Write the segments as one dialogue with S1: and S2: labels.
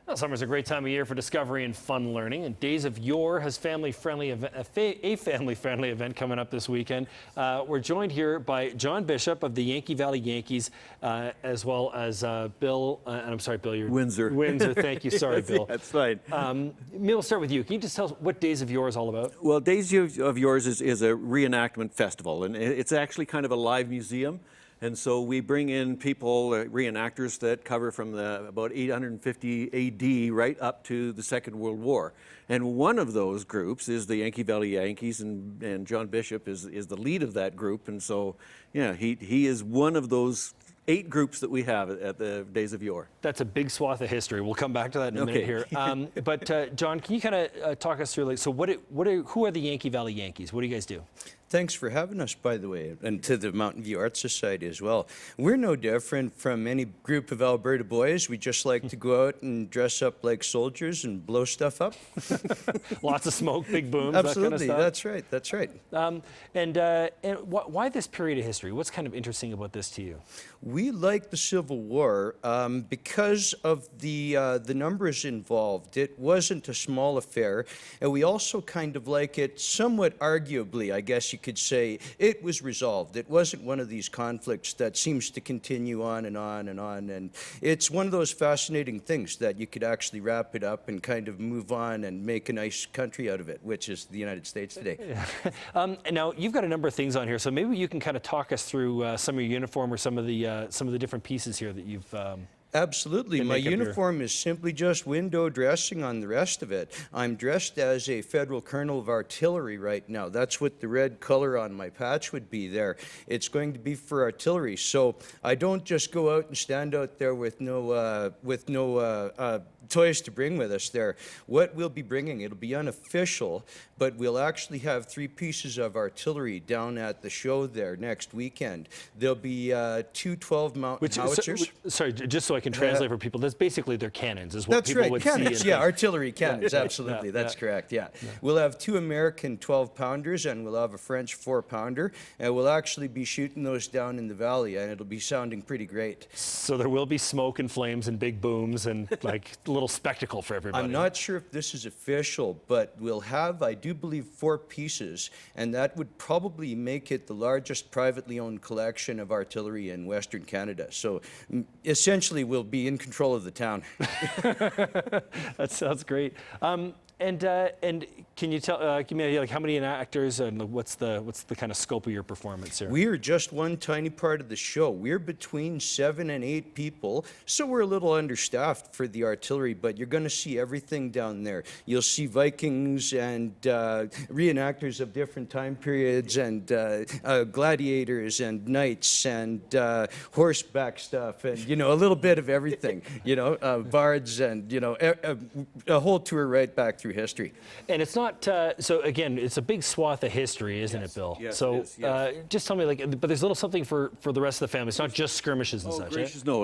S1: Well, summer's a great time of year for discovery and fun learning, and Days of Yore has family-friendly event coming up this weekend. We're joined here by John Bishop of the Yankee Valley Yankees, as well as Bill, and I'm sorry, Bill, you're
S2: Windsor.
S1: Windsor, thank you. Sorry, Bill.
S2: That's fine.
S1: We'll start with you. Can you just tell us what Days of Yore is all about?
S2: Well, Days of Yours is a reenactment festival, and it's actually kind of a live museum. And so we bring in people, reenactors that cover from about 850 AD right up to the Second World War. And one of those groups is the Yankee Valley Yankees, and John Bishop is the lead of that group. And so, yeah, he is one of those 8 groups that we have at the Days of Yore.
S1: That's a big swath of history. We'll come back to that in a minute here. But John, can you kind of talk us through, like, so who are the Yankee Valley Yankees? What do you guys do?
S3: Thanks for having us, by the way, and to the Mountain View Art Society as well. We're no different from any group of Alberta boys. We just like to go out and dress up like soldiers and blow stuff up.
S1: Lots of smoke, big booms,
S3: Absolutely,
S1: that kind of stuff.
S3: that's right.
S1: And why this period of history? What's kind of interesting about this to you?
S3: We like the Civil War because of the numbers involved. It wasn't a small affair, and we also kind of like it somewhat arguably, I guess you could say. It was resolved. It wasn't one of these conflicts that seems to continue on and on and on, and it's one of those fascinating things that you could actually wrap it up and kind of move on and make a nice country out of it, which is the United States today.
S1: Now, you've got a number of things on here, so maybe you can kind of talk us through some of your uniform or some of the different pieces here that you've
S3: Absolutely. My uniform is simply just window dressing on the rest of it. I'm dressed as a federal colonel of artillery right now. That's what the red color on my patch would be there. It's going to be for artillery. So I don't just go out and stand out there with no toys to bring with us there. What we'll be bringing, it'll be unofficial, but we'll actually have 3 pieces of artillery down at the show there next weekend. There'll be 2 12-mount howitzers.
S1: Sorry, just so I can translate for people, that's basically their cannons, is what people would
S3: cannons,
S1: see.
S3: Yeah, artillery cannons, absolutely, that's correct, yeah. We'll have 2 American 12-pounders, and we'll have a French 4-pounder, and we'll actually be shooting those down in the valley, and it'll be sounding pretty great.
S1: So there will be smoke and flames and big booms and like a little spectacle for everybody.
S3: I'm not sure if this is official, but we'll have, I do believe, 4 pieces, and that would probably make it the largest privately owned collection of artillery in Western Canada. So essentially, we'll be in control of the town.
S1: That sounds great. And can you tell, give me like how many actors and what's the kind of scope of your performance here?
S3: We are just one tiny part of the show. We're between 7 and 8 people, so we're a little understaffed for the artillery, but you're going to see everything down there. You'll see Vikings and reenactors of different time periods, and gladiators and knights and horseback stuff, and a little bit of everything. Bards, and a whole tour right back through history.
S1: And it's not, so again, it's a big swath of history, isn't it, Bill?
S2: Yes,
S1: so
S2: it is, yes.
S1: just tell me, but there's a little something for the rest of the family. It's not just skirmishes and such,
S2: gracious, no.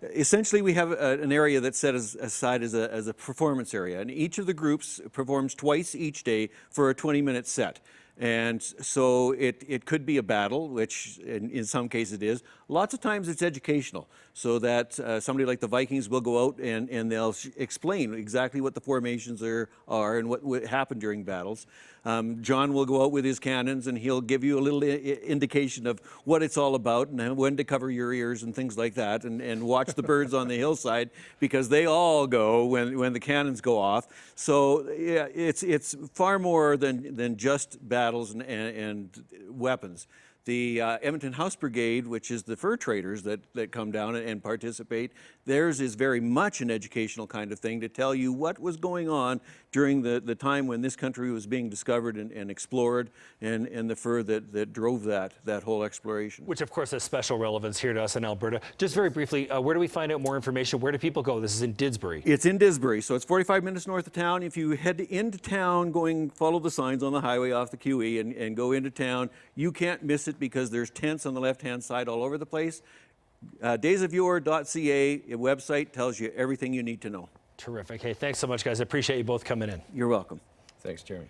S2: Essentially, we have an area that's set aside as a performance area, and each of the groups performs twice each day for a 20-minute set. And so it could be a battle, which in some cases it is. Lots of times it's educational, so that somebody like the Vikings will go out and they'll explain exactly what the formations are and what happened during battles. John will go out with his cannons and he'll give you a little indication of what it's all about and when to cover your ears and things like that, and watch the birds on the hillside, because they all go when the cannons go off. So yeah, it's far more than just battles and weapons. The Edmonton House Brigade, which is the fur traders that come down and participate, theirs is very much an educational kind of thing to tell you what was going on during the time when this country was being discovered and explored, and the fur that drove that whole exploration.
S1: Which, of course, has special relevance here to us in Alberta. Just very briefly, where do we find out more information? Where do people go? This is in Didsbury.
S2: It's in Didsbury, so it's 45 minutes north of town. If you head into town, follow the signs on the highway off the QE and go into town, you can't miss it, because there's tents on the left-hand side all over the place. daysofyore.ca website tells you everything you need to know.
S1: Terrific. Hey, thanks so much, guys. I appreciate you both coming in.
S2: You're welcome.
S3: Thanks, Jeremy.